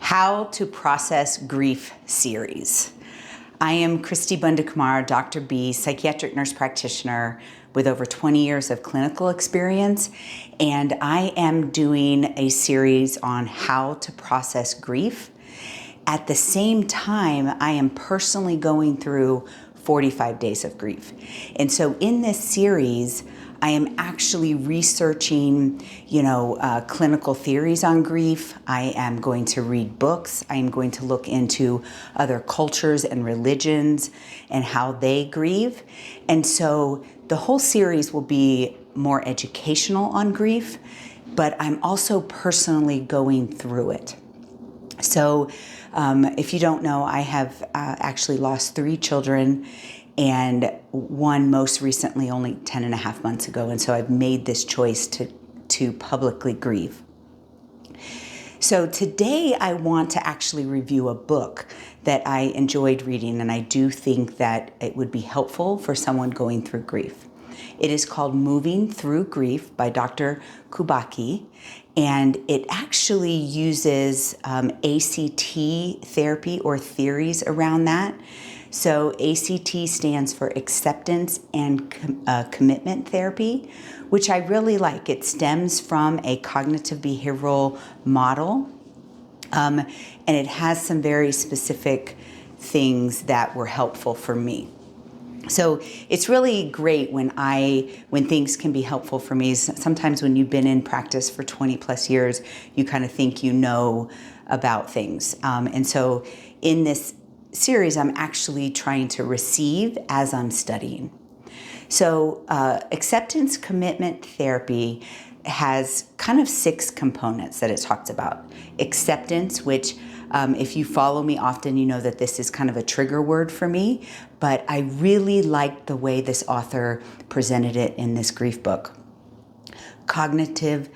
How to Process Grief series. I am Christy Bundakumar, Dr. B, psychiatric nurse practitioner with over 20 years of clinical experience, and I am doing a series on how to process grief. At the same time, I am personally going through 45 days of grief. And so in this series, I am actually researching, clinical theories on grief. I am going to read books. I am going to look into other cultures and religions and how they grieve. And so the whole series will be more educational on grief, but I'm also personally going through it. So if you don't know, I have actually lost 3 children, and one most recently only 10 and a half months ago. And so I've made this choice to publicly grieve. So today I want to actually review a book that I enjoyed reading, and I do think that it would be helpful for someone going through grief. It is called Moving Through Grief by Dr. Kubacky, and it actually uses ACT therapy or theories around that. So ACT stands for Acceptance and Commitment Therapy, which I really like. It stems from a cognitive behavioral model, and it has some very specific things that were helpful for me. So it's really great when things can be helpful for me. Sometimes when you've been in practice for 20 plus years, you kind of think you know about things. And so in this series, I'm actually trying to receive as I'm studying. So acceptance commitment therapy has kind of 6 components that it talks about. Acceptance, which if you follow me often, you know that this is kind of a trigger word for me, but I really liked the way this author presented it in this grief book. Cognitive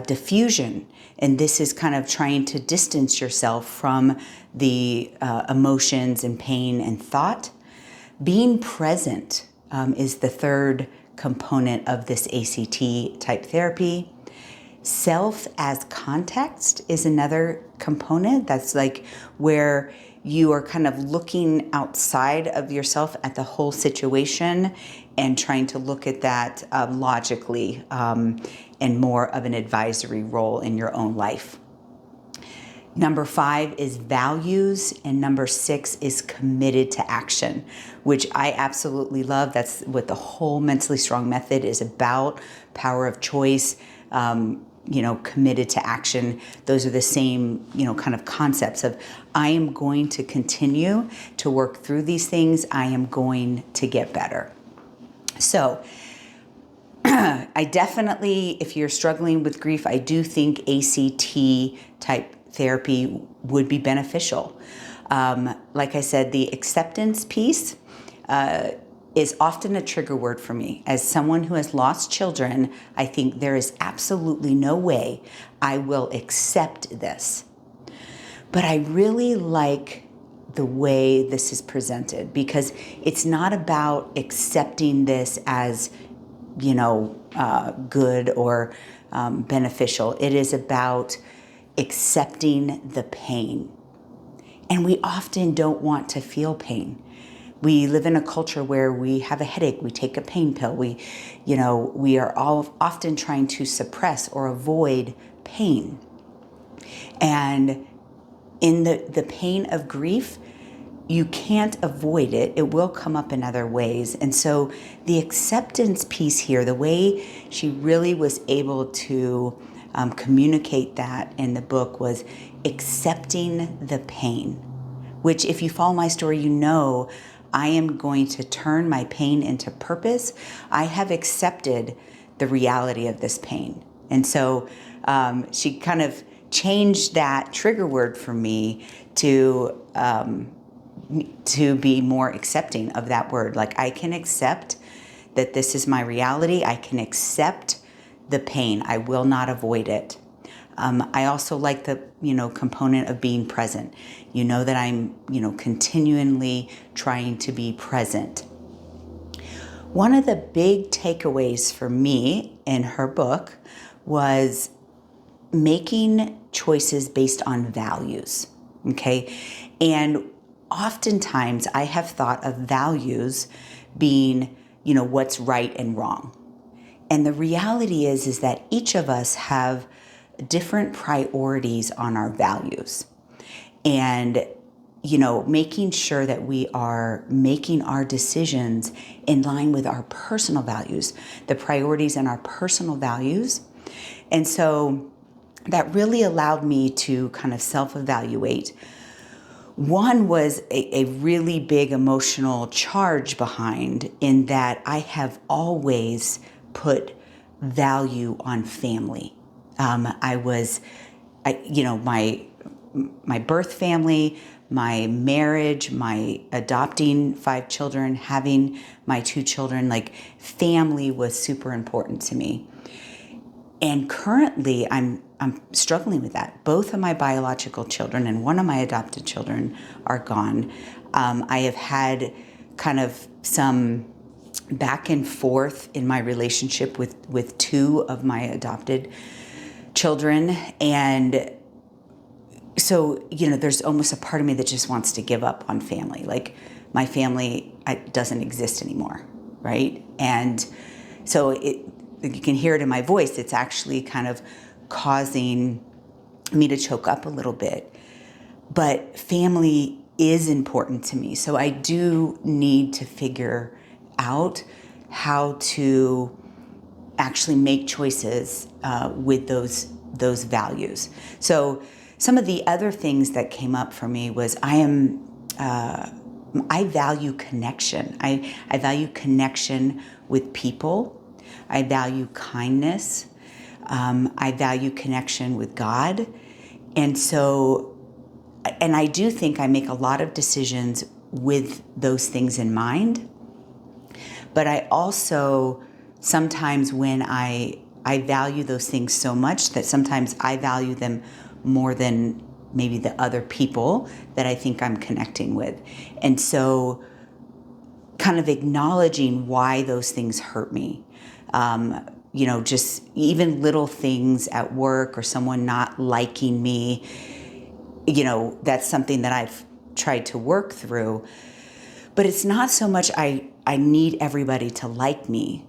diffusion, and this is kind of trying to distance yourself from the emotions and pain and thought. Being present is the third component of this ACT type therapy. Self as context is another component. That's like where you are kind of looking outside of yourself at the whole situation and trying to look at that logically and more of an advisory role in your own life. Number 5 is values, and number 6 is committed to action, which I absolutely love. That's what the whole Mentally Strong method is about, power of choice, committed to action. Those are the same, kind of concepts of I am going to continue to work through these things. I am going to get better. So I definitely, if you're struggling with grief, I do think ACT type therapy would be beneficial. Like I said, the acceptance piece is often a trigger word for me. As someone who has lost children, I think there is absolutely no way I will accept this. But I really like the way this is presented, because it's not about accepting this as, good or beneficial. It is about accepting the pain. And we often don't want to feel pain. We live in a culture where we have a headache, we take a pain pill. We are all often trying to suppress or avoid pain. And in the pain of grief, you can't avoid it. It will come up in other ways. And so the acceptance piece here, the way she really was able to communicate that in the book was accepting the pain, which if you follow my story, I am going to turn my pain into purpose. I have accepted the reality of this pain. And so she kind of changed that trigger word for me to be more accepting of that word. Like, I can accept that this is my reality. I can accept the pain. I will not avoid it. I also like the, component of being present. That I'm, continually trying to be present. One of the big takeaways for me in her book was making choices based on values, okay? And oftentimes I have thought of values being, what's right and wrong. And the reality is that each of us have different priorities on our values. And making sure that we are making our decisions in line with our personal values, the priorities and our personal values. And so that really allowed me to kind of self-evaluate. One was a really big emotional charge behind, in that I have always put value on family. My birth family, my marriage, my adopting 5 children, having my 2 children, family was super important to me. And currently I'm struggling with that. Both of my biological children and one of my adopted children are gone. I have had kind of some back and forth in my relationship with 2 of my adopted children. And so, there's almost a part of me that just wants to give up on family. My family doesn't exist anymore, right? And so you can hear it in my voice. It's actually kind of causing me to choke up a little bit. But family is important to me. So I do need to figure out how to actually make choices with those values. So some of the other things that came up for me was I value connection. I value connection with people. I value kindness. I value connection with God. And I do think I make a lot of decisions with those things in mind. But I also, sometimes when I value those things so much that sometimes I value them more than maybe the other people that I think I'm connecting with. And so kind of acknowledging why those things hurt me. Just even little things at work or someone not liking me, that's something that I've tried to work through. But it's not so much I need everybody to like me.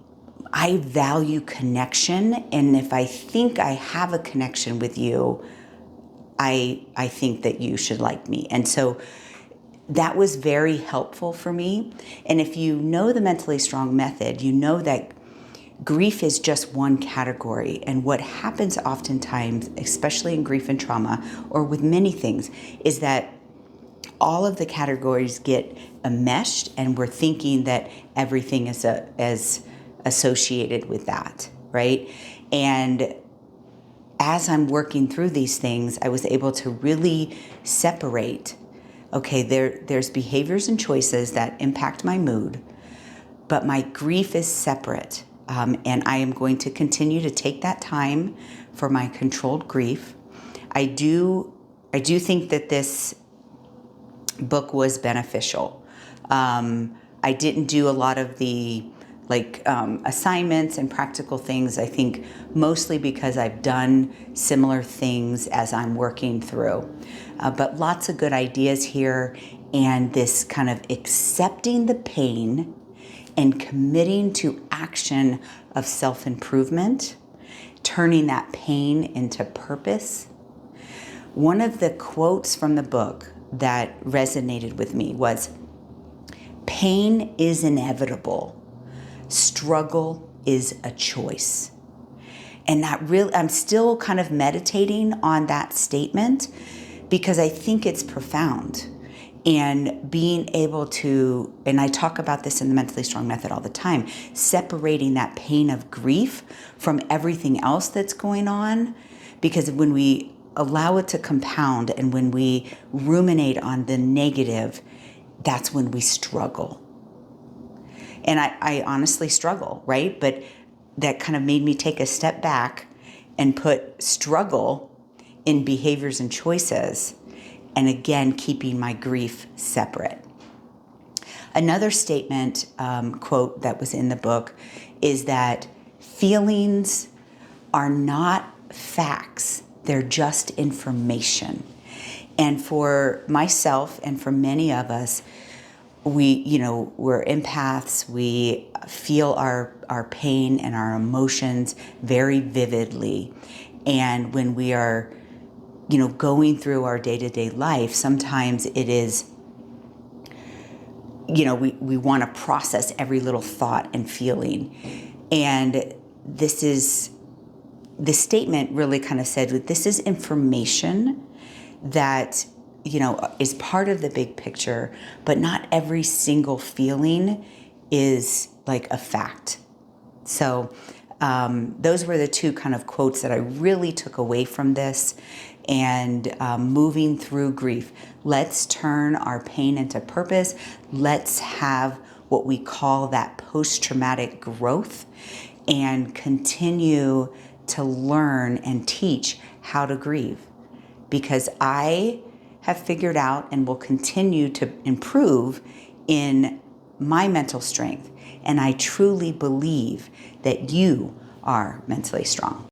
I value connection, and if I think I have a connection with you, I think that you should like me. And so that was very helpful for me. And if you know the Mentally Strong method, you know that grief is just one category. And what happens oftentimes, especially in grief and trauma, or with many things, is that all of the categories get enmeshed, and we're thinking that everything is as associated with that, right? And as I'm working through these things, I was able to really separate, okay, there's behaviors and choices that impact my mood, but my grief is separate. And I am going to continue to take that time for my controlled grief. I do think that this book was beneficial. I didn't do a lot of the assignments and practical things, I think mostly because I've done similar things as I'm working through. But lots of good ideas here, and this kind of accepting the pain and committing to action of self-improvement, turning that pain into purpose. One of the quotes from the book that resonated with me was, "Pain is inevitable. Struggle is a choice." And I'm still kind of meditating on that statement because I think it's profound. And being able to, and I talk about this in the Mentally Strong method all the time, separating that pain of grief from everything else that's going on. Because when we allow it to compound and when we ruminate on the negative, that's when we struggle. And I honestly struggle, right? But that kind of made me take a step back and put struggle in behaviors and choices, and again, keeping my grief separate. Another statement, quote that was in the book, is that feelings are not facts. They're just information. And for myself and for many of us, we're empaths. We feel our pain and our emotions very vividly. And when we are, going through our day-to-day life, sometimes it is, we want to process every little thought and feeling. And this statement really kind of said that this is information that is part of the big picture, but not every single feeling is like a fact. So those were the two kind of quotes that I really took away from this. And moving through grief, let's turn our pain into purpose. Let's have what we call that post-traumatic growth and continue to learn and teach how to grieve. Because I have figured out and will continue to improve in my mental strength. And I truly believe that you are mentally strong.